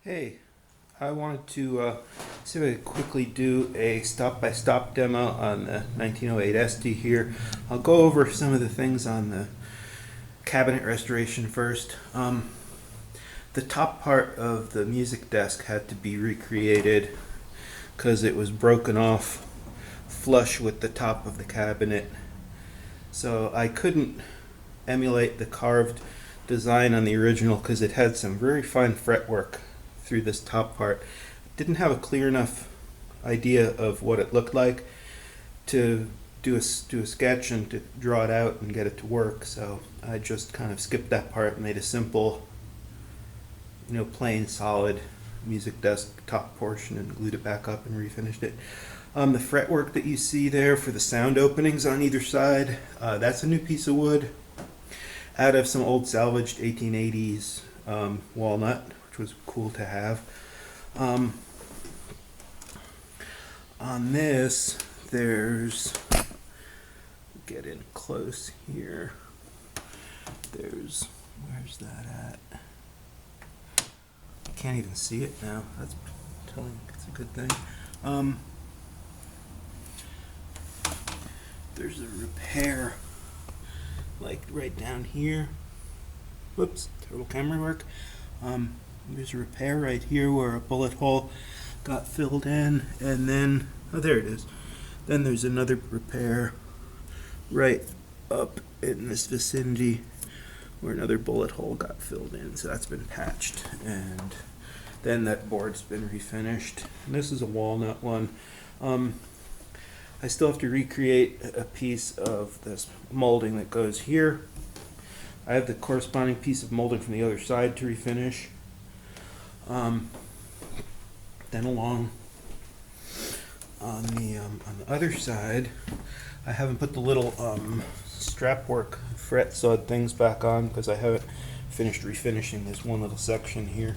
Hey, I wanted to see if I could quickly do a stop-by-stop demo on the 1908 Estey here. I'll go over some of the things on the cabinet restoration first. The top part of the music desk had to be recreated because it was broken off flush with the top of the cabinet. So I couldn't emulate the carved design on the original because it had some very fine fretwork through this top part. Didn't have a clear enough idea of what it looked like to do a sketch and to draw it out and get it to work, so I just kind of skipped that part and made a simple, plain solid music desk top portion and glued it back up and refinished it. The fretwork that you see there for the sound openings on either side, that's a new piece of wood out of some old salvaged 1880s walnut, which was cool to have. On this, there's, get in close here, where's that at? I can't even see it now. That's telling it's a good thing. There's a repair, like right down here. Whoops, terrible camera work. There's a repair right here where a bullet hole got filled in, and then, oh, there it is. Then there's another repair right up in this vicinity where another bullet hole got filled in, so that's been patched, and then that board's been refinished. And this is a walnut one. I still have to recreate a piece of this molding that goes here. I have the corresponding piece of molding from the other side to refinish. Then along on the other side, I haven't put the little strap work fret sawed things back on because I haven't finished refinishing this one little section here.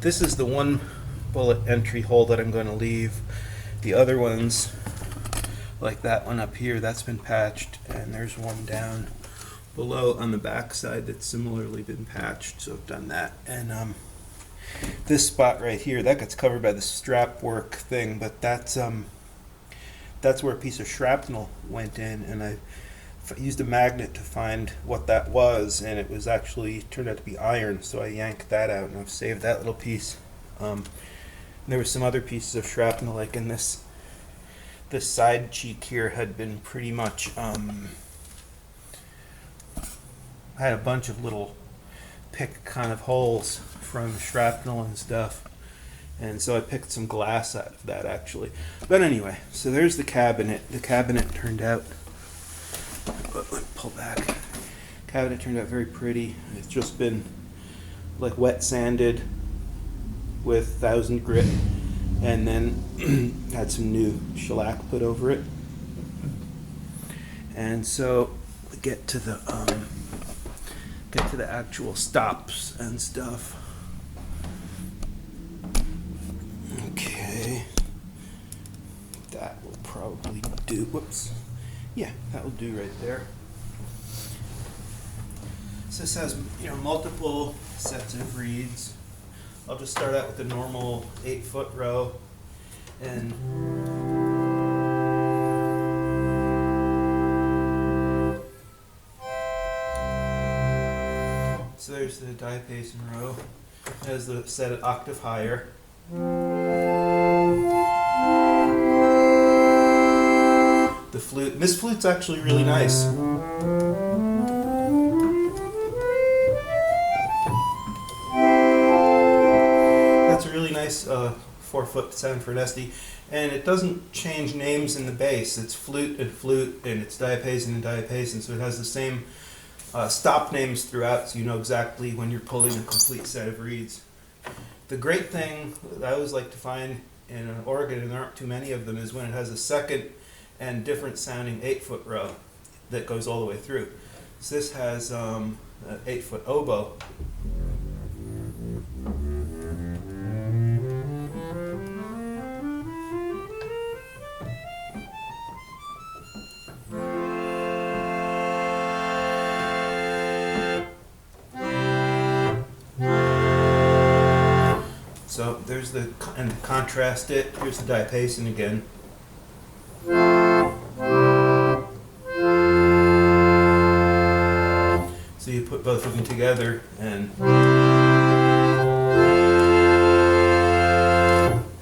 This is the one bullet entry hole that I'm going to leave. The other ones, like that one up here, that's been patched, and there's one down below on the back side that's similarly been patched, so I've done that. And this spot right here, that gets covered by the strap work thing, but that's where a piece of shrapnel went in, and I used a magnet to find what that was, and it was actually turned out to be iron, so I yanked that out and I've saved that little piece. There were some other pieces of shrapnel, like in this side cheek here had been pretty much I had a bunch of little pick kind of holes from shrapnel and stuff, and so I picked some glass out of that actually. But anyway, so there's the cabinet. The cabinet turned out, let me pull back. Cabinet turned out very pretty. It's just been like wet sanded with 1000 grit, and then had some new shellac put over it. And so we get to the actual stops and stuff. Okay, that will probably do. Whoops. Yeah, that will do right there. So this has multiple sets of reeds. I'll just start out with the normal 8-foot row, and so there's the diapason row. It has the set an octave higher. The flute. And this flute's actually really nice. That's a really nice 4-foot sound for an Estey, and it doesn't change names in the bass. It's flute, and it's diapason and diapason, so it has the same stop names throughout, so you know exactly when you're pulling a complete set of reeds. The great thing that I always like to find in an organ, and there aren't too many of them, is when it has a second and different sounding 8-foot row that goes all the way through. So this has an 8-foot oboe. So there's the, and to contrast it, here's the diapason again. So you put both of them together and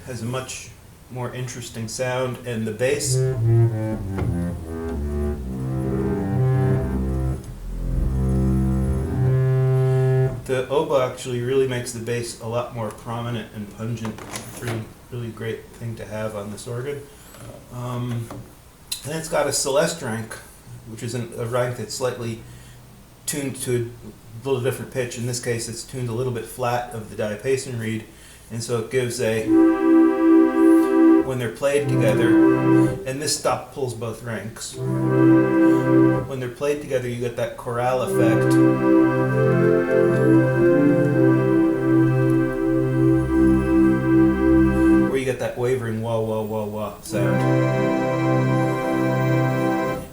has a much more interesting sound, and the bass the oboe actually really makes the bass a lot more prominent and pungent. Really great thing to have on this organ. And it's got a celeste rank, which is a rank that's slightly tuned to a little different pitch. In this case, it's tuned a little bit flat of the diapason reed, and so it gives a, when they're played together, and this stop pulls both ranks. When they're played together, you get that chorale effect. Where you get that wavering wah wah wah wah sound.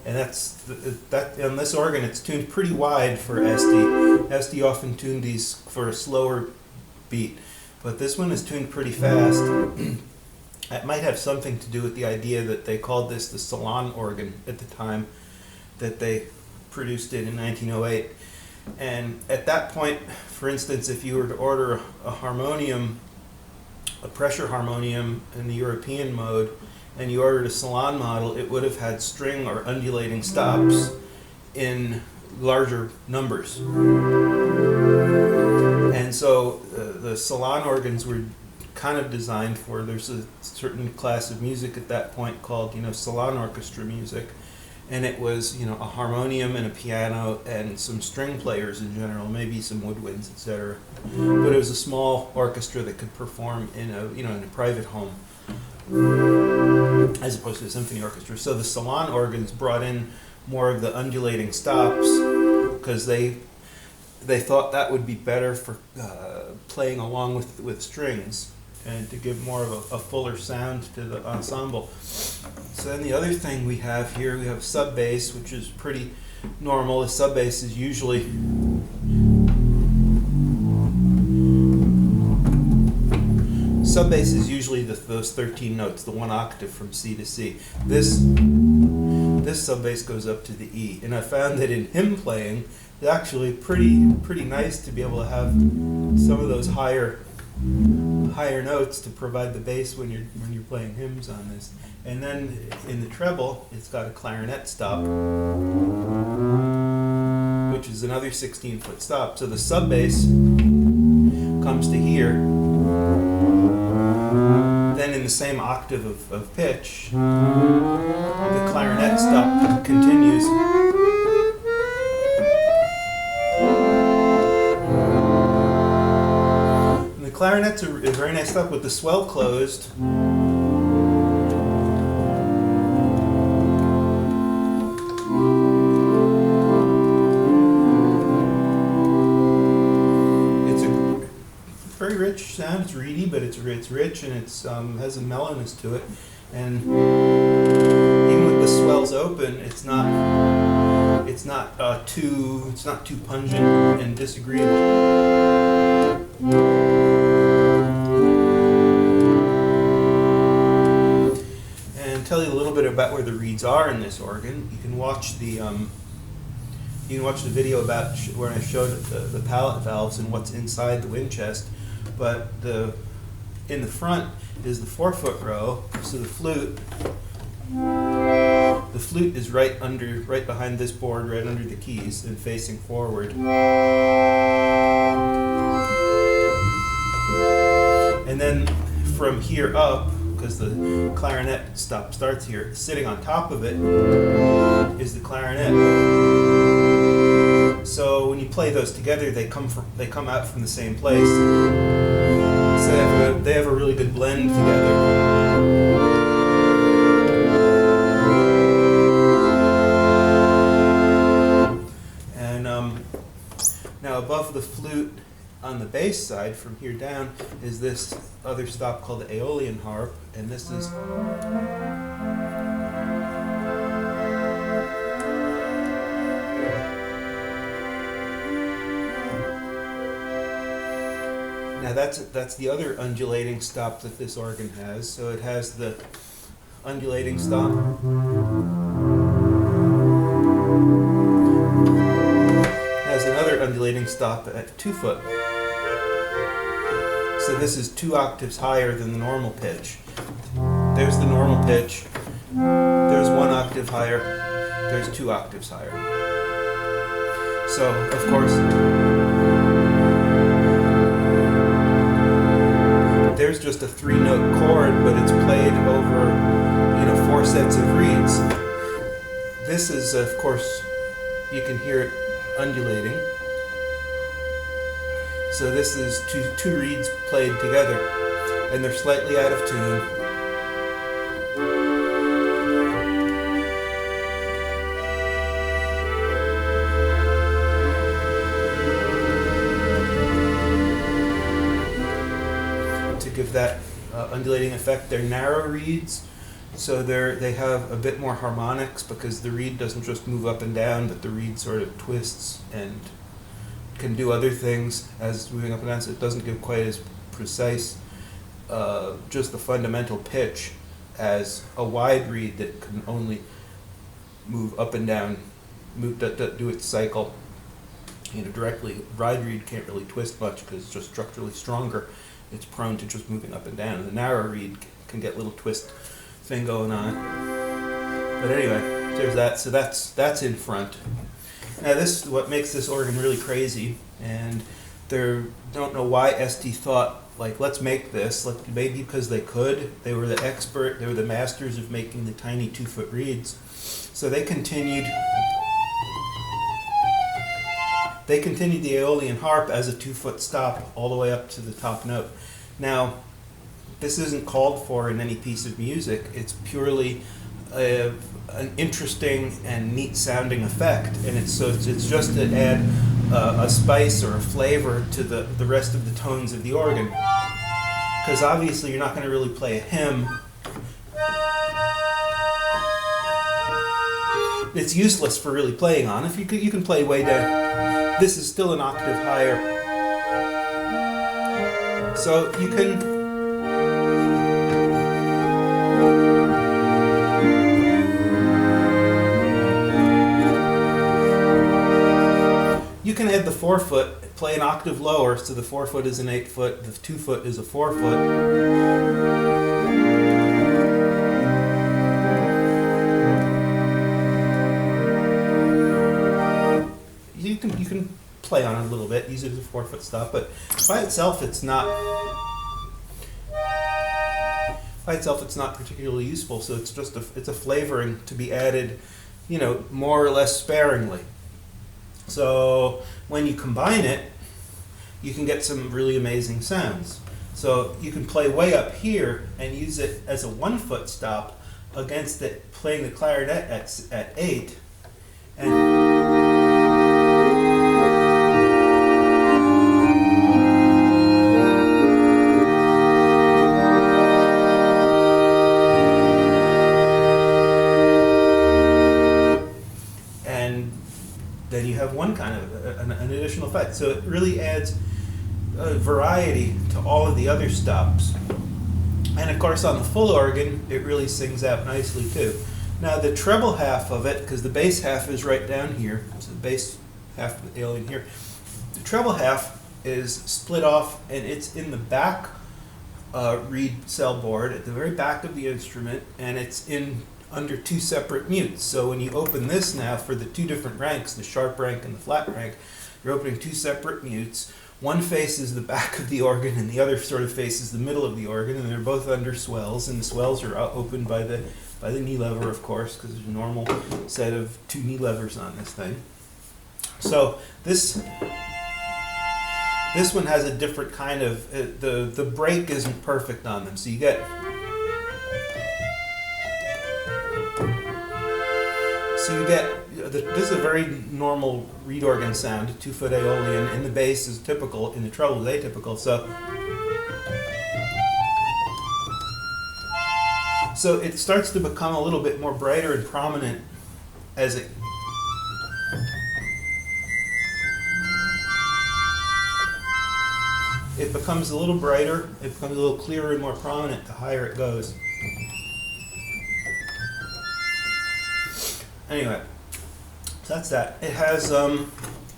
And that on this organ, it's tuned pretty wide for Estey. Estey often tuned these for a slower beat, but this one is tuned pretty fast. It might have something to do with the idea that they called this the Salon organ at the time that they produced it in 1908. And at that point, for instance, if you were to order a harmonium, a pressure harmonium in the European mode, and you ordered a Salon model, it would have had string or undulating stops in larger numbers. And so the Salon organs were kind of designed for, there's a certain class of music at that point called, salon orchestra music, and it was, a harmonium and a piano and some string players in general, maybe some woodwinds, etc. But it was a small orchestra that could perform in a private home, as opposed to a symphony orchestra. So the Salon organs brought in more of the undulating stops because they thought that would be better for playing along with strings, and to give more of a fuller sound to the ensemble. So then the other thing we have here, we have sub bass, which is pretty normal. The sub bass is usually those 13 notes, the one octave from C to C. This sub bass goes up to the E, and I found that in hymn playing, it's actually pretty nice to be able to have some of those higher notes to provide the bass when you're playing hymns on this. And then in the treble, it's got a clarinet stop, which is another 16-foot stop. So the sub bass comes to here. Then in the same octave of pitch, the clarinet stop continues. Clarinet's a very nice stop with the swell closed. It's a very rich sound. It's reedy, but it's rich, and it's has a mellowness to it. And even with the swells open, it's not too pungent and disagreeable. Tell you a little bit about where the reeds are in this organ. You can watch the video about where I showed the palate valves and what's inside the wind chest. But in the front is the 4-foot row. So the flute is right behind this board, right under the keys, and facing forward. And then from here up, because the clarinet stop starts here, sitting on top of it is the clarinet. So when you play those together, they come out from the same place. So they have a really good blend together. And now above the flute, on the bass side, from here down, is this other stop called the Aeolian harp, and this is Now that's the other undulating stop that this organ has. So it has the undulating stop. Has another undulating stop at 2 foot. So this is 2 octaves higher than the normal pitch. There's the normal pitch. There's 1 octave higher. There's 2 octaves higher. So, of course, there's just a 3-note chord, but it's played over, 4 sets of reeds. This is, of course, you can hear it undulating. So this is two reeds played together, and they're slightly out of tune. To give that undulating effect, they're narrow reeds, so they have a bit more harmonics because the reed doesn't just move up and down, but the reed sort of twists and can do other things as moving up and down, so it doesn't give quite as precise just the fundamental pitch as a wide reed that can only move up and down, do its cycle directly. Wide reed can't really twist much because it's just structurally stronger. It's prone to just moving up and down. And the narrow reed can get a little twist thing going on. But anyway, there's that. So that's in front. Now this is what makes this organ really crazy, and they don't know why Estey thought, let's make this. Maybe because they could. They were the masters of making the tiny 2-foot reeds. So they continued the Aeolian harp as a 2-foot stop all the way up to the top note. Now, this isn't called for in any piece of music. It's purely an interesting and neat sounding effect, and it's just to add a spice or a flavor to the rest of the tones of the organ, because obviously you're not going to really play a hymn. It's useless for really playing on. If you can play way down, this is still an octave higher, so you can. You can add the 4-foot, play an octave lower, so the 4-foot is an 8-foot, the 2-foot is a 4-foot. You can play on it a little bit, use it as a 4-foot stop, but by itself it's not particularly useful. So it's just it's a flavoring to be added, more or less sparingly. So when you combine it, you can get some really amazing sounds. So you can play way up here and use it as a 1-foot stop against it, playing the clarinet at 8, and then you have one kind of an additional effect. So it really adds variety to all of the other stops. And of course on the full organ, it really sings out nicely too. Now the treble half of it, because the bass half is right down here, so the bass half of the Aeolian here, the treble half is split off, and it's in the back reed cell board at the very back of the instrument, and it's under 2 separate mutes. So when you open this now for the 2 different ranks, the sharp rank and the flat rank, you're opening 2 separate mutes. One faces the back of the organ, and the other sort of faces the middle of the organ, and they're both under swells, and the swells are opened by the knee lever, of course, because there's a normal set of 2 knee levers on this thing. So this one has a different kind of the break isn't perfect on them, so you get. This is a very normal reed organ sound, a 2-foot Aeolian. In the bass is typical, in the treble is atypical. So it starts to become a little bit more brighter and prominent as it. it becomes a little brighter, it becomes a little clearer and more prominent the higher it goes. Anyway, so that's that. It has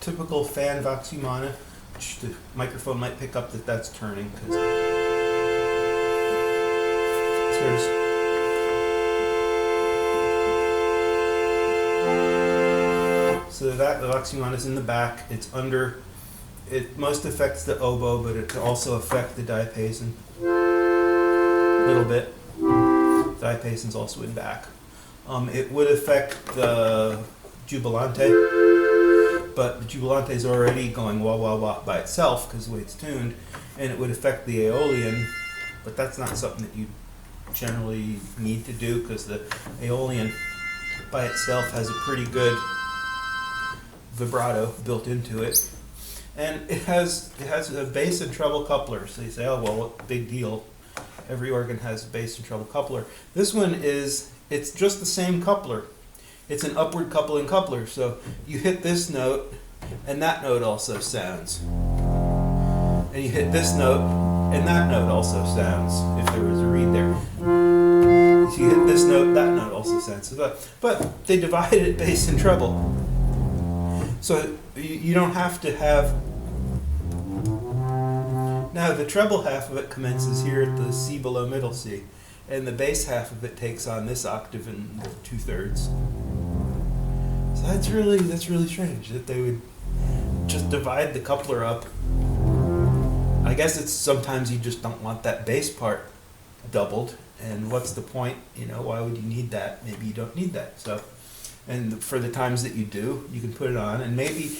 typical fan vox humana, which the microphone might pick up that that's turning, because so that the vox humana is in the back. It's under. It most affects the oboe, but it can also affect the diapason a little bit. Diapason's also in back. It would affect the jubilante, but the jubilante is already going wah wah wah by itself because the way it's tuned, and it would affect the aeolian, but that's not something that you generally need to do because the aeolian by itself has a pretty good vibrato built into it. And it has a bass and treble coupler. So you say, oh, well, what big deal. Every organ has a bass and treble coupler. This one it's just the same coupler. It's an upward coupling coupler. So you hit this note, and that note also sounds. And you hit this note, and that note also sounds, if there was a reed there. If you hit this note, that note also sounds. But they divided it bass and treble. So you don't have to have. Now the treble half of it commences here at the C below middle C, and the bass half of it takes on this octave and 2/3. So that's really strange that they would just divide the coupler up. I guess it's sometimes you just don't want that bass part doubled, and what's the point? Why would you need that? Maybe you don't need that. So. And for the times that you do, you can put it on. And maybe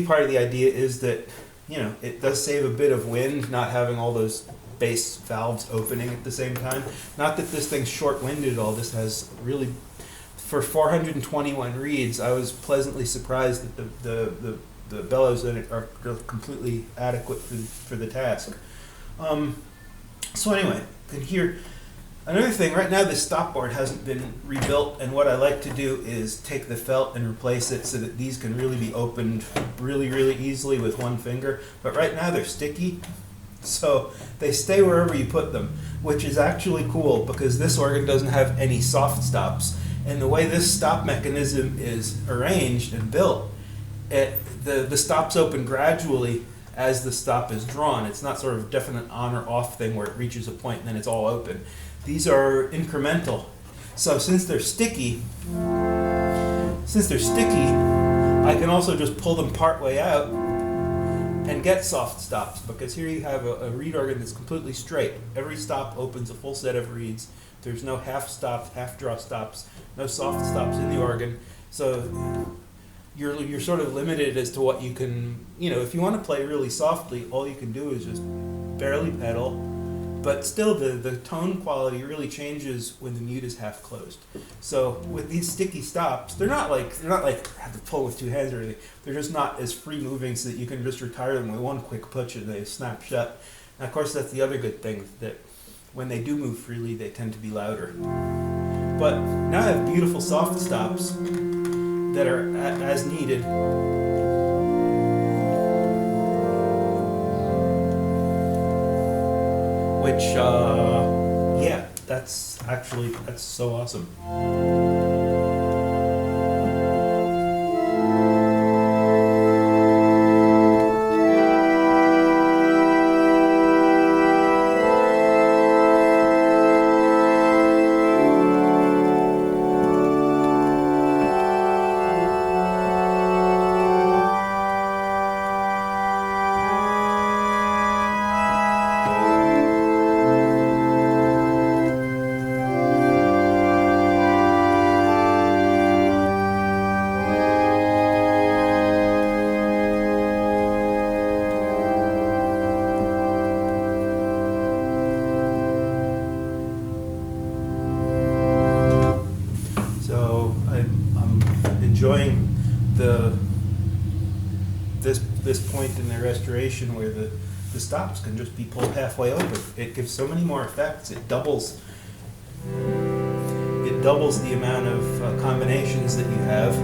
part of the idea is that, it does save a bit of wind, not having all those bass valves opening at the same time. Not that this thing's short-winded at all. This has really, for 421 reeds, I was pleasantly surprised that the bellows in it are completely adequate for the task. So anyway, you can hear. Another thing, right now the stop board hasn't been rebuilt, and what I like to do is take the felt and replace it so that these can really be opened really, really easily with one finger. But right now they're sticky, so they stay wherever you put them, which is actually cool because this organ doesn't have any soft stops. And the way this stop mechanism is arranged and built, the stops open gradually as the stop is drawn. It's not sort of a definite on or off thing where it reaches a point and then it's all open. These are incremental. So since they're sticky, I can also just pull them part way out and get soft stops, because here you have a reed organ that's completely straight. Every stop opens a full set of reeds. There's no half stops, half draw stops, no soft stops in the organ. So you're sort of limited as to what you can, if you want to play really softly, all you can do is just barely pedal. But still, the tone quality really changes when the mute is half closed. So with these sticky stops, they're not like have to pull with two hands or anything. They're just not as free moving, so that you can just retire them with one quick push and they snap shut. And of course, that's the other good thing, that when they do move freely, they tend to be louder. But now I have beautiful soft stops that are as needed. Which, that's so awesome. Enjoying this point in the restoration where the stops can just be pulled halfway open. It gives so many more effects. It doubles the amount of combinations that you have.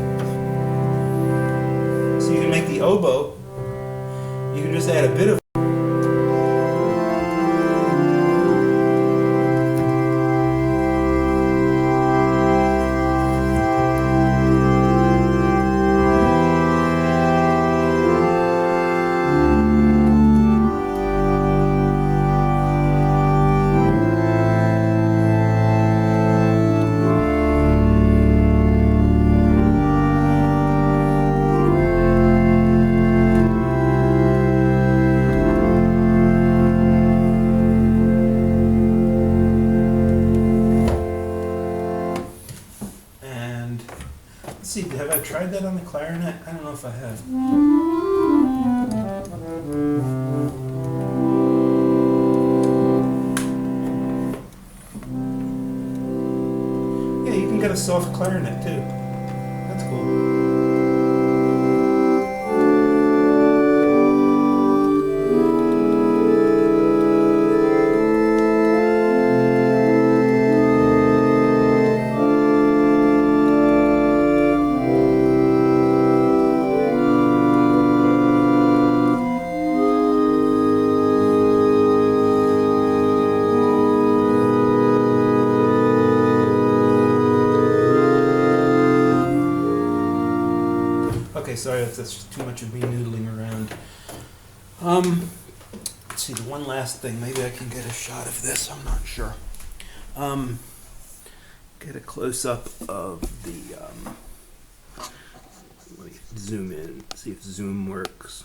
So you can make the oboe. You can just add a bit of clarinet? I don't know if I have. Yeah, you can get a soft clarinet too. That's cool. Okay, sorry, that's just too much of me noodling around. Let's see, the one last thing. Maybe I can get a shot of this. I'm not sure. Get a close-up of the, let me zoom in, see if zoom works.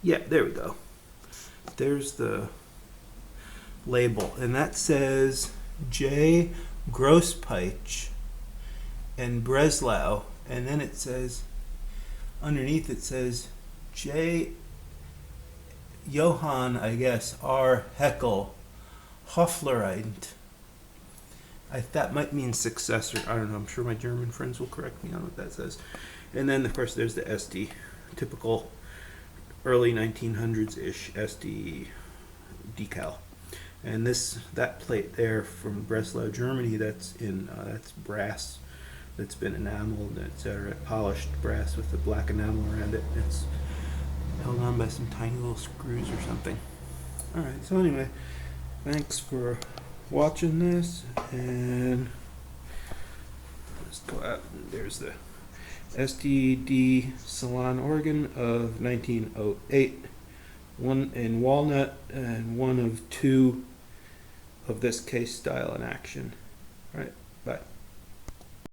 Yeah, there we go. There's the label, and that says J. Grospeich and Breslau, and then it says, underneath it says J. Johann, I guess, R. Heckel Hoflereit. That might mean successor. I don't know. I'm sure my German friends will correct me on what that says. And then, of course, there's the Estey, typical early 1900s-ish Estey decal. And that plate there from Breslau, Germany, that's brass. That's been enameled, etc., polished brass with the black enamel around it. It's held on by some tiny little screws or something. Alright, so anyway, thanks for watching this, and let's go out. There's the Estey Salon organ of 1908, one in walnut and one of two of this case style in action. All right.